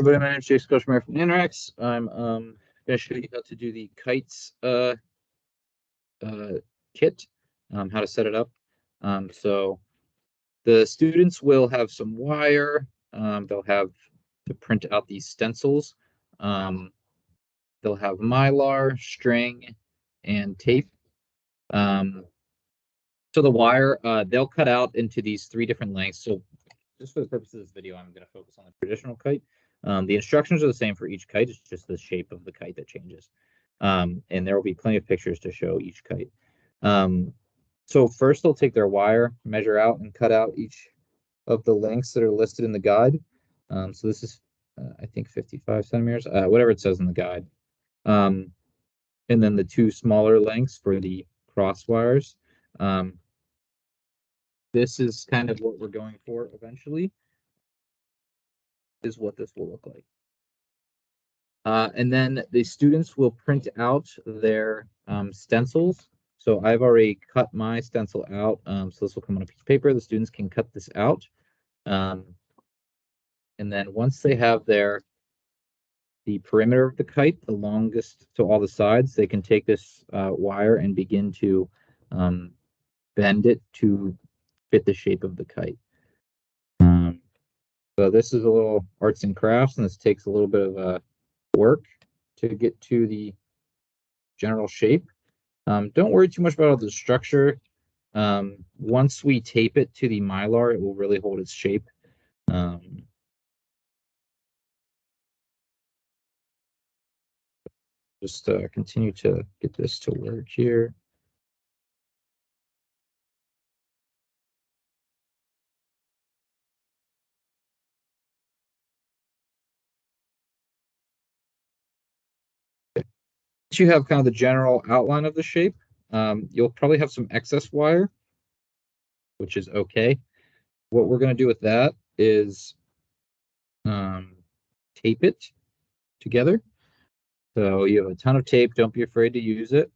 Everybody, my name is Jake Scoshmare from Interax. I'm going to show you how to do the kites kit, how to set it up. So the students will have some wire. They'll have to print out these stencils. They'll have mylar, string, and tape. So the wire, they'll cut out into these 3 different lengths. So just for the purpose of this video, I'm going to focus on the traditional kite. The instructions are the same for each kite. It's just the shape of the kite that changes. And there will be plenty of pictures to show each kite. So first they'll take their wire, measure out, and cut out each of the lengths that are listed in the guide. So this is, I think, 55 centimeters, whatever it says in the guide. And then the 2 smaller lengths for the cross wires. This is kind of what we're going for eventually, is what this will look like. And then the students will print out their stencils. So I've already cut my stencil out. So this will come on a piece of paper. The students can cut this out. And then once they have the perimeter of the kite, the longest to all the sides, they can take this wire and begin to bend it to fit the shape of the kite. So this is a little arts and crafts, and this takes a little bit of work to get to the general shape. Don't worry too much about the structure. Once we tape it to the mylar, it will really hold its shape. Just continue to get this to work here. Once you have kind of the general outline of the shape, you'll probably have some excess wire, which is okay. What we're going to do with that is tape it together. So you have a ton of tape. Don't be afraid to use it.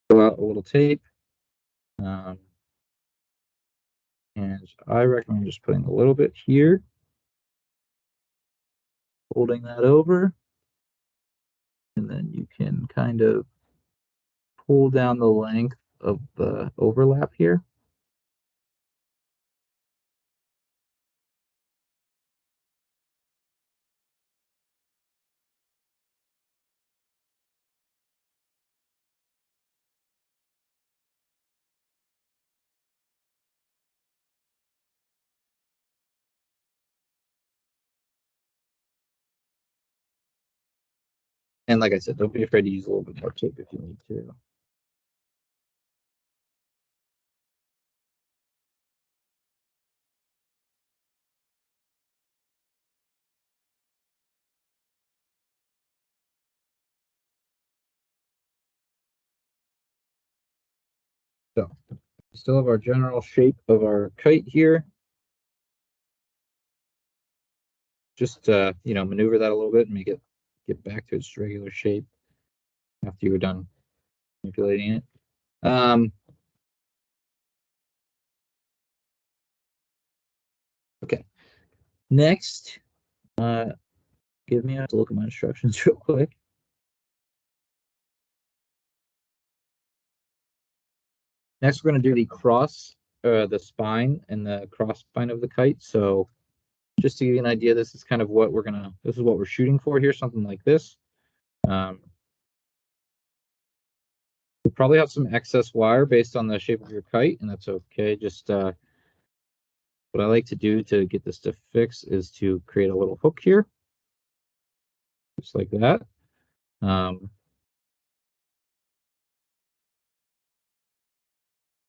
Pull out a little tape. And I recommend just putting a little bit here, folding that over, and then you can kind of pull down the length of the overlap here. And like I said, don't be afraid to use a little bit more tape if you need to. So we still have our general shape of our kite here. Just maneuver that a little bit and make it get back to its regular shape after you were done manipulating it. Okay. Next, I have to look at my instructions real quick. Next, we're going to do the spine and the cross spine of the kite. So just to give you an idea, this is kind of what this is what we're shooting for here, something like this. You'll probably have some excess wire based on the shape of your kite, and that's okay. Just what I like to do to get this to fix is to create a little hook here, just like that.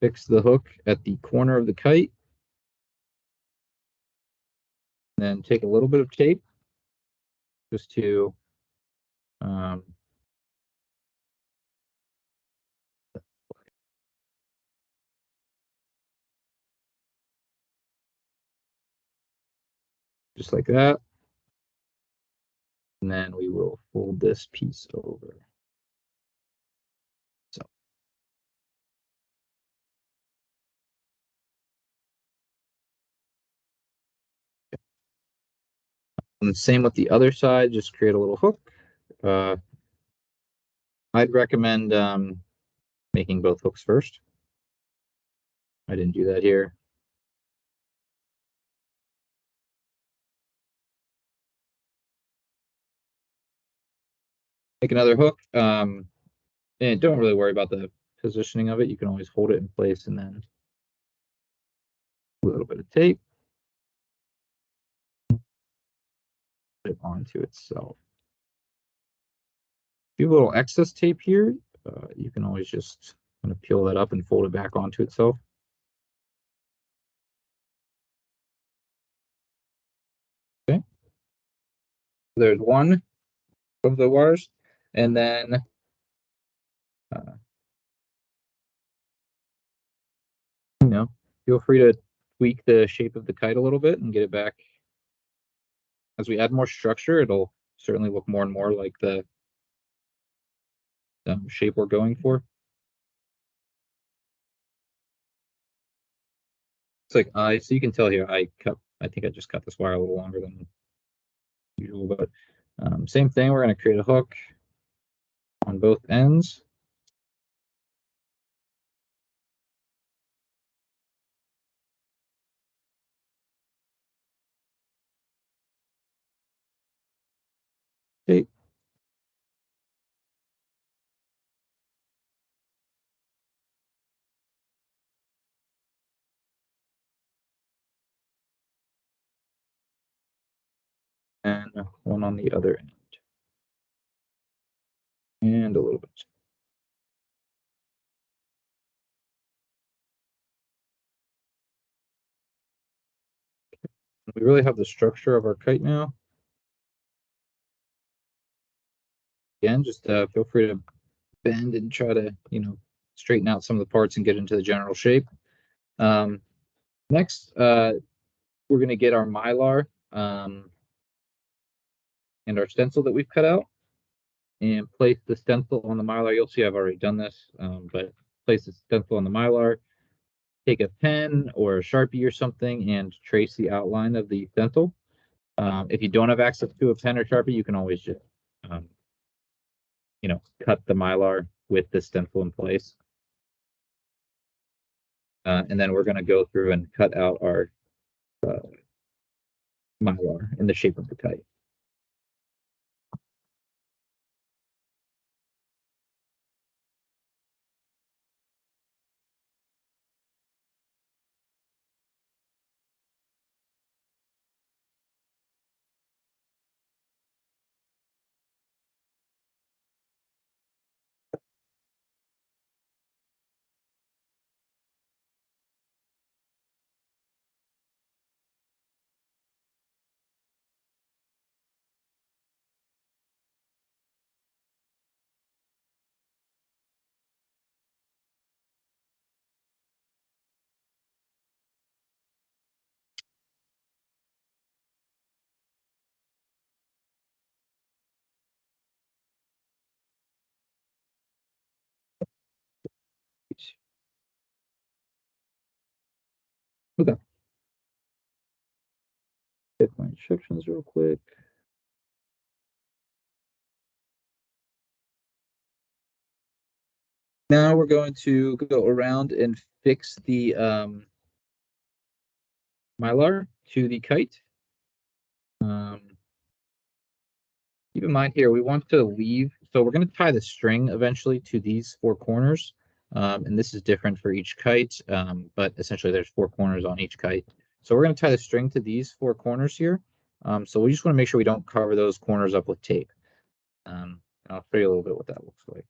Fix the hook at the corner of the kite. Then take a little bit of tape just to just like that. And then we will fold this piece over. So And same with the other side, just create a little hook. I'd recommend making both hooks first. I didn't do that here. Make another hook, and don't really worry about the positioning of it. You can always hold it in place and then a little bit of tape, put it onto itself. If you have a little excess tape here, you can always just kind of peel that up and fold it back onto itself. Okay. There's one of the wires, and then feel free to tweak the shape of the kite a little bit and get it back. As we add more structure, it'll certainly look more and more like the shape we're going for. It's like so you can tell here I think I just cut this wire a little longer than usual, but same thing. We're going to create a hook on both ends. Okay. And one on the other end. And a little bit. We really have the structure of our kite now. Again, just feel free to bend and try to, straighten out some of the parts and get into the general shape. Next, we're going to get our Mylar and our stencil that we've cut out and place the stencil on the Mylar. You'll see I've already done this, but place the stencil on the Mylar. Take a pen or a Sharpie or something and trace the outline of the stencil. If you don't have access to a pen or Sharpie, you can always just, cut the Mylar with the stencil in place. And then we're going to go through and cut out our Mylar in the shape of the kite. Okay. Check my instructions real quick. Now we're going to go around and fix the Mylar to the kite. Keep in mind here, we want to leave, so we're going to tie the string eventually to these four corners. And this is different for each kite, but essentially there's four corners on each kite. So we're going to tie the string to these four corners here. So we just want to make sure we don't cover those corners up with tape. I'll show you a little bit what that looks like.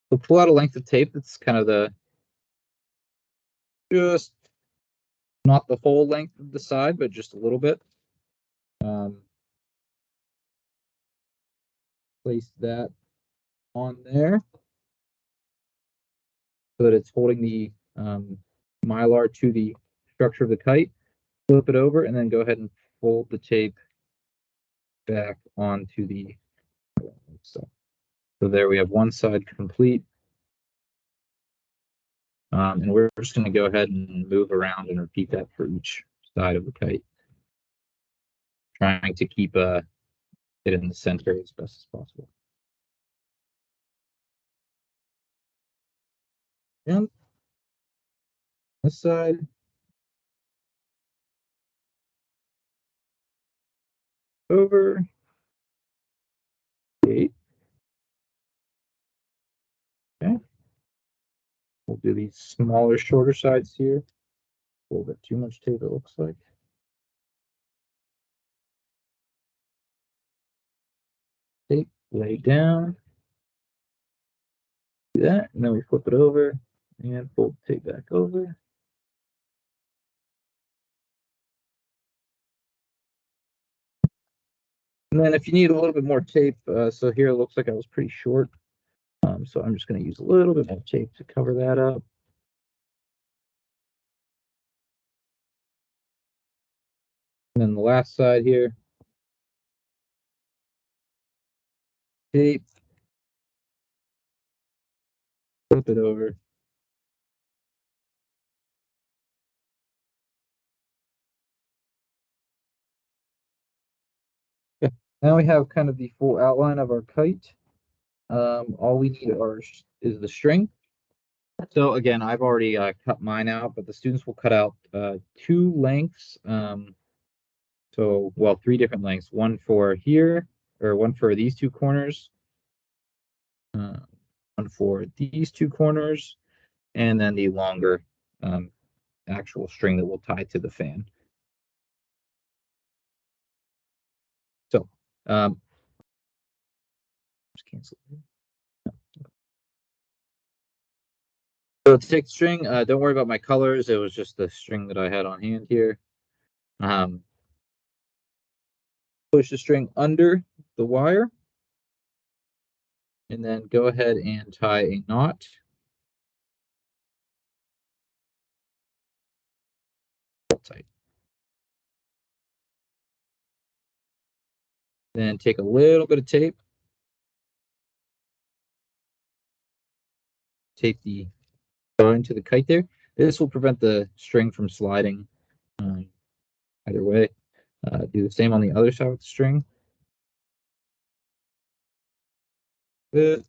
We'll pull out a length of tape that's kind of just not the whole length of the side, but just a little bit. Place that on there so that it's holding the Mylar to the structure of the kite. Flip it over and then go ahead and fold the tape back onto the so there we have one side complete. And we're just going to go ahead and move around and repeat that for each side of the kite. trying to keep it in the center as best as possible. And this side. Over. 8. Okay. We'll do these smaller, shorter sides here. A little bit too much tape, it looks like. Tape, lay down. Do that, and then we flip it over and fold the tape back over. And then if you need a little bit more tape, so here it looks like I was pretty short. So I'm just going to use a little bit more tape to cover that up. And then the last side here. Tape. Flip it over. Okay. Now we have kind of the full outline of our kite. All we need is the string. So again, I've already cut mine out, but the students will cut out 2 lengths. So, well, 3 different lengths. One for here, or one for these 2 corners. One for these 2 corners, and then the longer actual string that will tie to the fan. So, just cancel. So to take the string, don't worry about my colors. It was just the string that I had on hand here. Push the string under the wire, and then go ahead and tie a knot. Tight. Then take a little bit of tape. Tape the into the kite there. This will prevent the string from sliding either way. Do the same on the other side with the string. Good.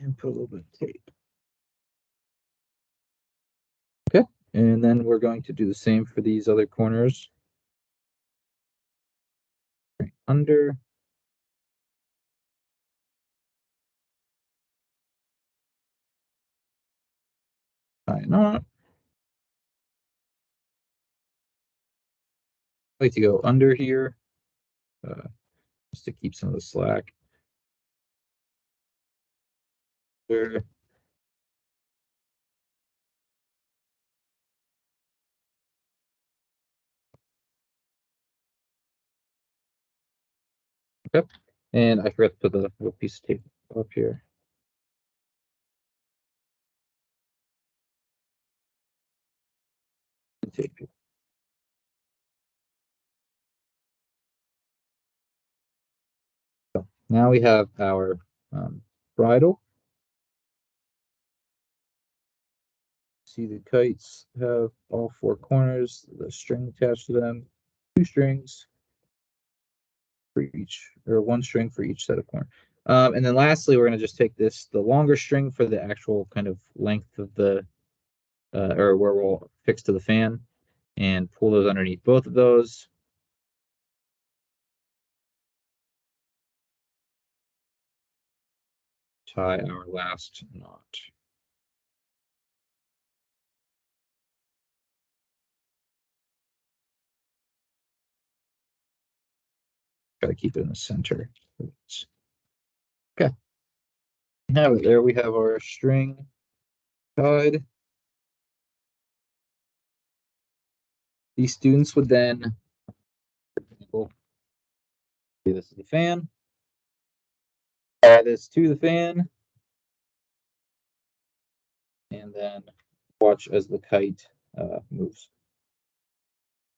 And put a little bit of tape. Okay, and then we're going to do the same for these other corners. Right under. Tie a knot. I like to go under here, just to keep some of the slack. There. Okay, and I forgot to put the little piece of tape up here. Tape. So now we have our bridle. See, the kites have all 4 corners, the string attached to them, 2 strings for each, or 1 string for each set of corners. And then lastly, we're going to just take the longer string for the actual kind of length of the, or where we'll fix to the fan, and pull those underneath both of those. Tie our last knot. Got to keep it in the center. Okay. Now there we have our string tied. These students would then, this is the fan. Tie this to the fan. And then watch as the kite moves.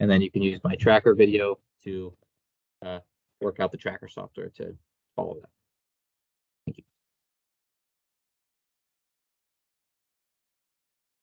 And then you can use my tracker video to work out the tracker software to follow that.